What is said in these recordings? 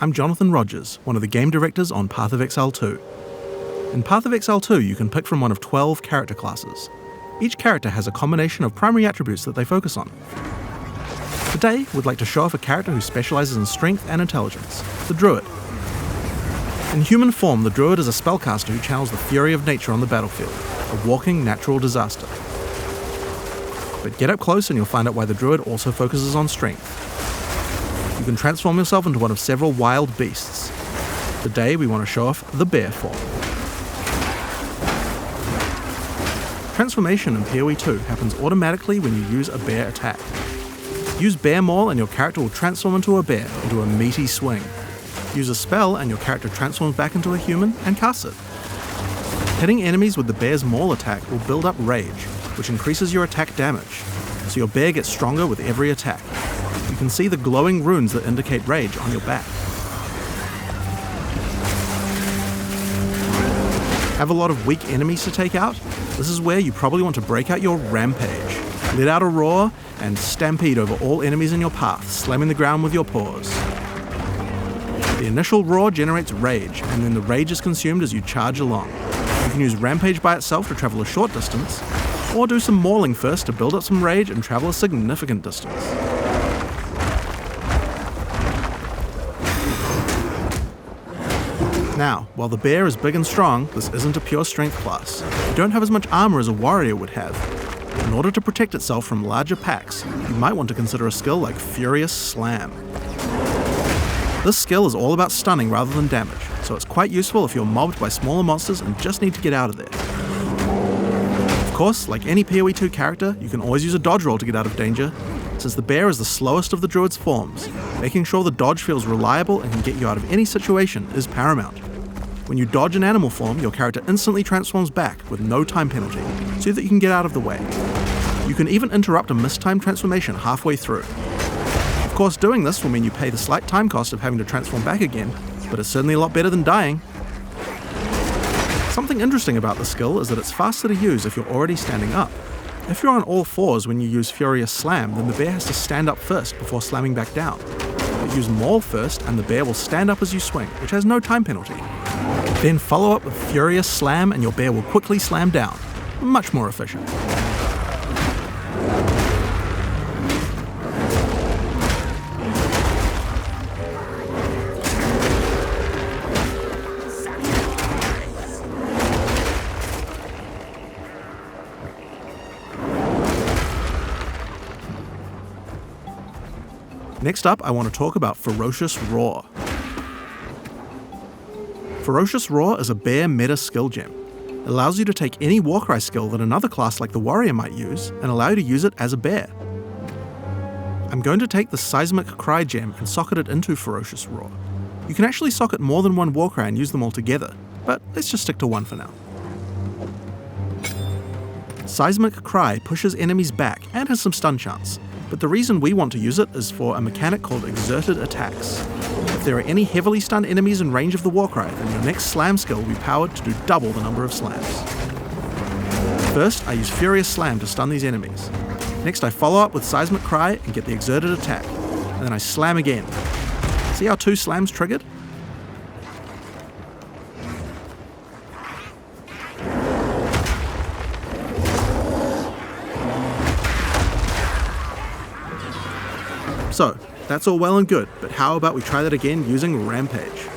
I'm Jonathan Rogers, one of the game directors on Path of Exile 2. In Path of Exile 2, you can pick from one of 12 character classes. Each character has a combination of primary attributes that they focus on. Today, we'd like to show off a character who specializes in strength and intelligence, the Druid. In human form, the Druid is a spellcaster who channels the fury of nature on the battlefield, a walking natural disaster. But get up close and you'll find out why the Druid also focuses on strength. You can transform yourself into one of several wild beasts. Today, we want to show off the bear form. Transformation in PoE 2 happens automatically when you use a bear attack. Use Bear Maul and your character will transform into a bear, into a meaty swing. Use a spell and your character transforms back into a human and casts it. Hitting enemies with the Bear's Maul attack will build up rage, which increases your attack damage, so your bear gets stronger with every attack. You can see the glowing runes that indicate rage on your back. Have a lot of weak enemies to take out? This is where you probably want to break out your Rampage. Let out a roar and stampede over all enemies in your path, slamming the ground with your paws. The initial roar generates rage, and then the rage is consumed as you charge along. You can use Rampage by itself to travel a short distance, or do some mauling first to build up some rage and travel a significant distance. Now, while the bear is big and strong, this isn't a pure strength class. You don't have as much armor as a warrior would have. In order to protect itself from larger packs, you might want to consider a skill like Furious Slam. This skill is all about stunning rather than damage, so it's quite useful if you're mobbed by smaller monsters and just need to get out of there. Of course, like any PoE 2 character, you can always use a dodge roll to get out of danger, since the bear is the slowest of the Druid's forms. Making sure the dodge feels reliable and can get you out of any situation is paramount. When you dodge in animal form, your character instantly transforms back with no time penalty, so that you can get out of the way. You can even interrupt a mistimed transformation halfway through. Of course, doing this will mean you pay the slight time cost of having to transform back again, but it's certainly a lot better than dying. Something interesting about the skill is that it's faster to use if you're already standing up. If you're on all fours when you use Furious Slam, then the bear has to stand up first before slamming back down. But use Maul first and the bear will stand up as you swing, which has no time penalty. Then follow up with Furious Slam and your bear will quickly slam down. Much more efficient. Next up, I want to talk about Ferocious Roar. Ferocious Roar is a bear meta skill gem. It allows you to take any Warcry skill that another class like the Warrior might use and allow you to use it as a bear. I'm going to take the Seismic Cry gem and socket it into Ferocious Roar. You can actually socket more than one Warcry and use them all together, but let's just stick to one for now. Seismic Cry pushes enemies back and has some stun chance, but the reason we want to use it is for a mechanic called Exerted Attacks. If there are any heavily stunned enemies in range of the Warcry, then your next slam skill will be powered to do double the number of slams. First, I use Furious Slam to stun these enemies. Next, I follow up with Seismic Cry and get the Exerted Attack, and then I slam again. See how 2 slams triggered? So, that's all well and good, but how about we try that again using Rampage?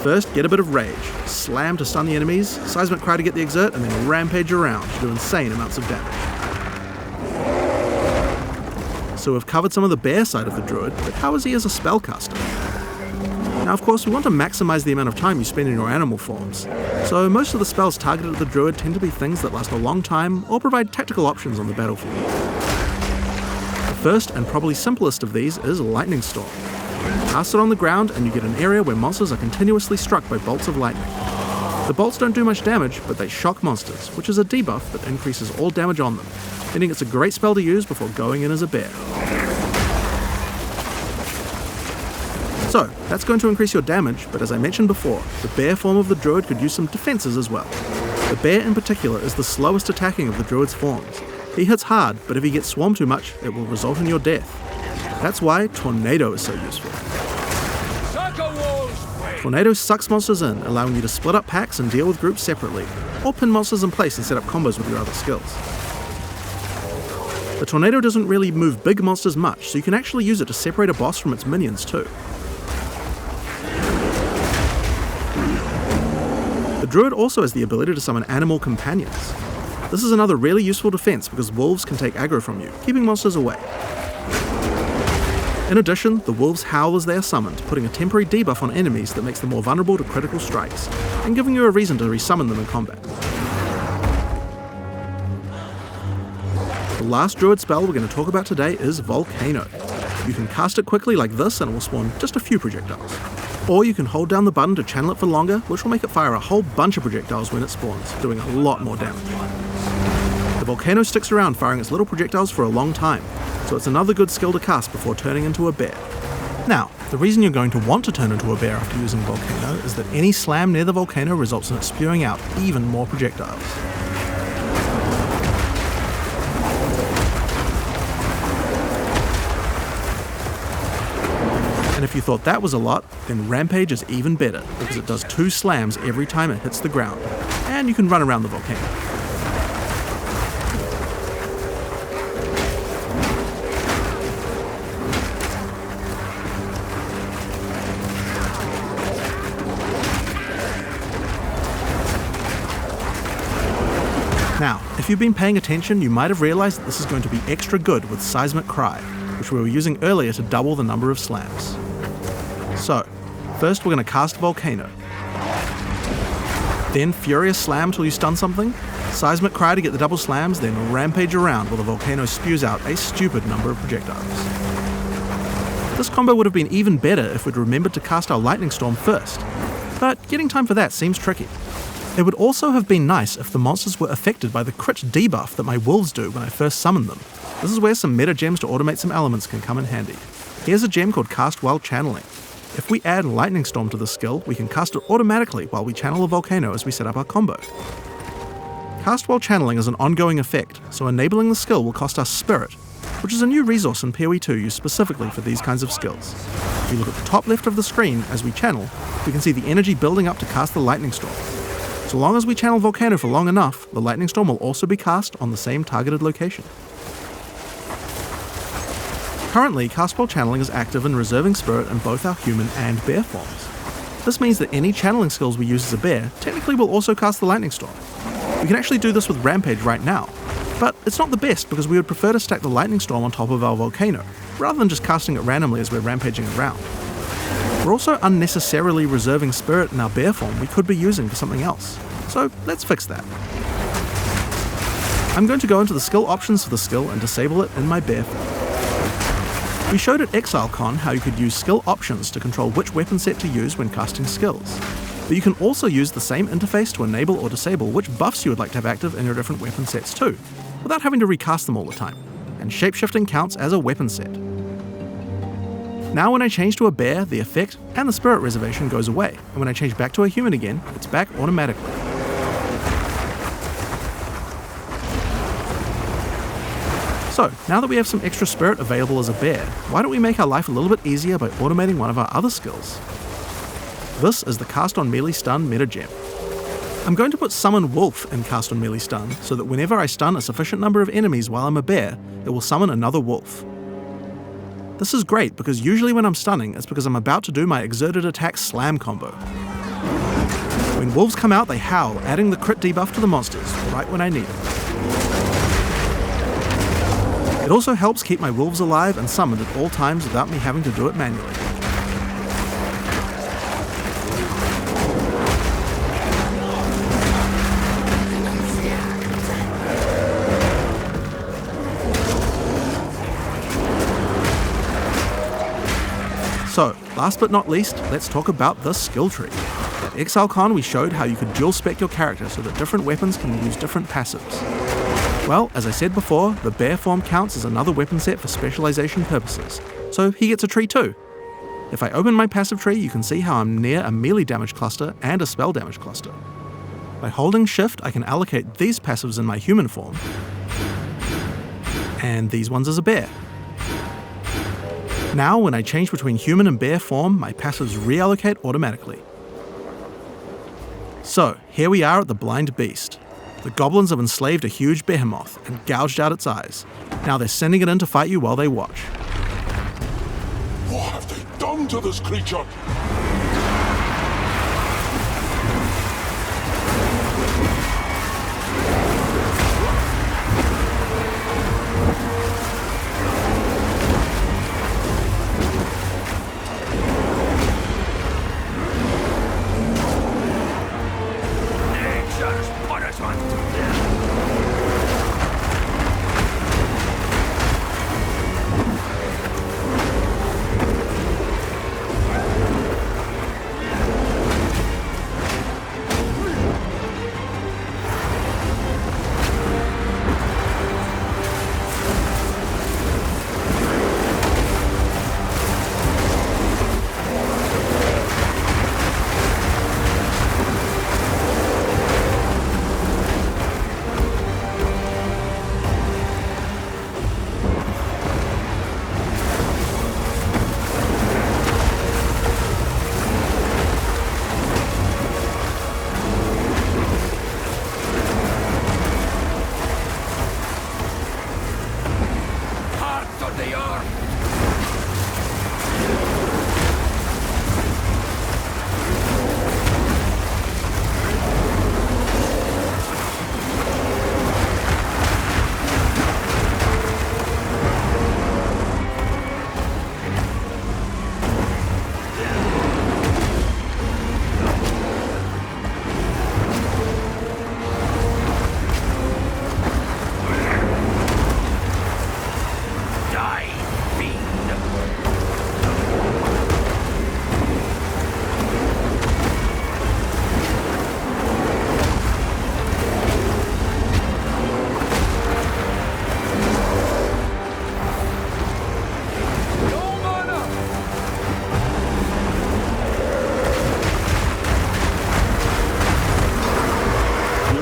First, get a bit of rage, slam to stun the enemies, Seismic Cry to get the exert, and then Rampage around to do insane amounts of damage. So we've covered some of the bear side of the Druid, but how is he as a spellcaster? Now of course we want to maximize the amount of time you spend in your animal forms, so most of the spells targeted at the Druid tend to be things that last a long time or provide tactical options on the battlefield. The first and probably simplest of these is Lightning Storm. Cast it on the ground and you get an area where monsters are continuously struck by bolts of lightning. The bolts don't do much damage, but they shock monsters, which is a debuff that increases all damage on them, meaning it's a great spell to use before going in as a bear. So, that's going to increase your damage, but as I mentioned before, the bear form of the Druid could use some defenses as well. The bear in particular is the slowest attacking of the Druid's forms. He hits hard, but if he gets swarmed too much, it will result in your death. That's why Tornado is so useful. Circle walls! Tornado sucks monsters in, allowing you to split up packs and deal with groups separately, or pin monsters in place and set up combos with your other skills. The Tornado doesn't really move big monsters much, so you can actually use it to separate a boss from its minions too. The Druid also has the ability to summon animal companions. This is another really useful defense because wolves can take aggro from you, keeping monsters away. In addition, the wolves howl as they are summoned, putting a temporary debuff on enemies that makes them more vulnerable to critical strikes, and giving you a reason to resummon them in combat. The last Druid spell we're going to talk about today is Volcano. You can cast it quickly like this and it will spawn just a few projectiles. Or you can hold down the button to channel it for longer, which will make it fire a whole bunch of projectiles when it spawns, doing a lot more damage. The Volcano sticks around firing its little projectiles for a long time, so it's another good skill to cast before turning into a bear. Now, the reason you're going to want to turn into a bear after using Volcano is that any slam near the Volcano results in it spewing out even more projectiles. And if you thought that was a lot, then Rampage is even better, because it does 2 slams every time it hits the ground, and you can run around the volcano. Now, if you've been paying attention, you might have realized that this is going to be extra good with Seismic Cry, which we were using earlier to double the number of slams. So, first we're going to cast Volcano. Then Furious Slam till you stun something, Seismic Cry to get the double slams, then Rampage around while the Volcano spews out a stupid number of projectiles. This combo would have been even better if we'd remembered to cast our Lightning Storm first, but getting time for that seems tricky. It would also have been nice if the monsters were affected by the crit debuff that my wolves do when I first summon them. This is where some meta gems to automate some elements can come in handy. Here's a gem called Cast While Channeling. If we add Lightning Storm to this skill, we can cast it automatically while we channel a Volcano as we set up our combo. Cast While Channeling is an ongoing effect, so enabling the skill will cost us Spirit, which is a new resource in PoE 2 used specifically for these kinds of skills. If you look at the top left of the screen as we channel, we can see the energy building up to cast the Lightning Storm. So long as we channel Volcano for long enough, the Lightning Storm will also be cast on the same targeted location. Currently, Cast While Channeling is active in reserving Spirit in both our human and bear forms. This means that any channeling skills we use as a bear technically will also cast the Lightning Storm. We can actually do this with Rampage right now, but it's not the best because we would prefer to stack the Lightning Storm on top of our Volcano, rather than just casting it randomly as we're rampaging around. We're also unnecessarily reserving Spirit in our bear form we could be using for something else, so let's fix that. I'm going to go into the skill options for the skill and disable it in my bear form. We showed at Exile Con how you could use skill options to control which weapon set to use when casting skills, but you can also use the same interface to enable or disable which buffs you would like to have active in your different weapon sets too, without having to recast them all the time, and shapeshifting counts as a weapon set. Now when I change to a bear, the effect and the spirit reservation goes away, and when I change back to a human again, it's back automatically. So, now that we have some extra spirit available as a bear, why don't we make our life a little bit easier by automating one of our other skills? This is the Cast on Melee Stun meta gem. I'm going to put Summon Wolf in Cast on Melee Stun, so that whenever I stun a sufficient number of enemies while I'm a bear, it will summon another wolf. This is great because usually when I'm stunning, it's because I'm about to do my Exerted Attack Slam combo. When wolves come out, they howl, adding the crit debuff to the monsters, right when I need it. It also helps keep my wolves alive and summoned at all times without me having to do it manually. So, last but not least, let's talk about the skill tree. At ExileCon we showed how you could dual spec your character so that different weapons can use different passives. Well, as I said before, the bear form counts as another weapon set for specialization purposes, so he gets a tree too. If I open my passive tree, you can see how I'm near a melee damage cluster and a spell damage cluster. By holding shift, I can allocate these passives in my human form, and these ones as a bear. Now, when I change between human and bear form, my passives reallocate automatically. So, here we are at the Blind Beast. The goblins have enslaved a huge behemoth and gouged out its eyes. Now they're sending it in to fight you while they watch. What have they done to this creature?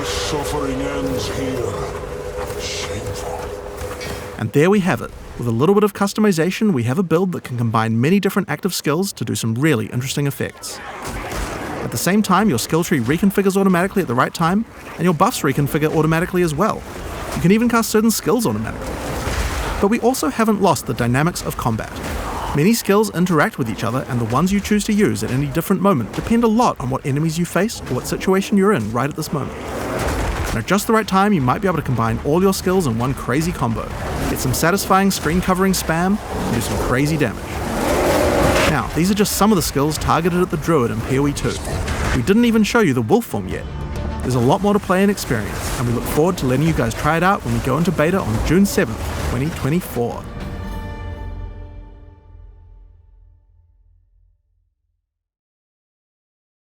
Suffering ends here. Shameful. And there we have it. With a little bit of customization, we have a build that can combine many different active skills to do some really interesting effects. At the same time, your skill tree reconfigures automatically at the right time, and your buffs reconfigure automatically as well. You can even cast certain skills automatically. But we also haven't lost the dynamics of combat. Many skills interact with each other, and the ones you choose to use at any different moment depend a lot on what enemies you face or what situation you're in right at this moment. And at just the right time, you might be able to combine all your skills in one crazy combo, get some satisfying screen covering spam, and do some crazy damage. Now, these are just some of the skills targeted at the Druid in PoE 2. We didn't even show you the wolf form yet. There's a lot more to play and experience, and we look forward to letting you guys try it out when we go into beta on June 7th, 2024.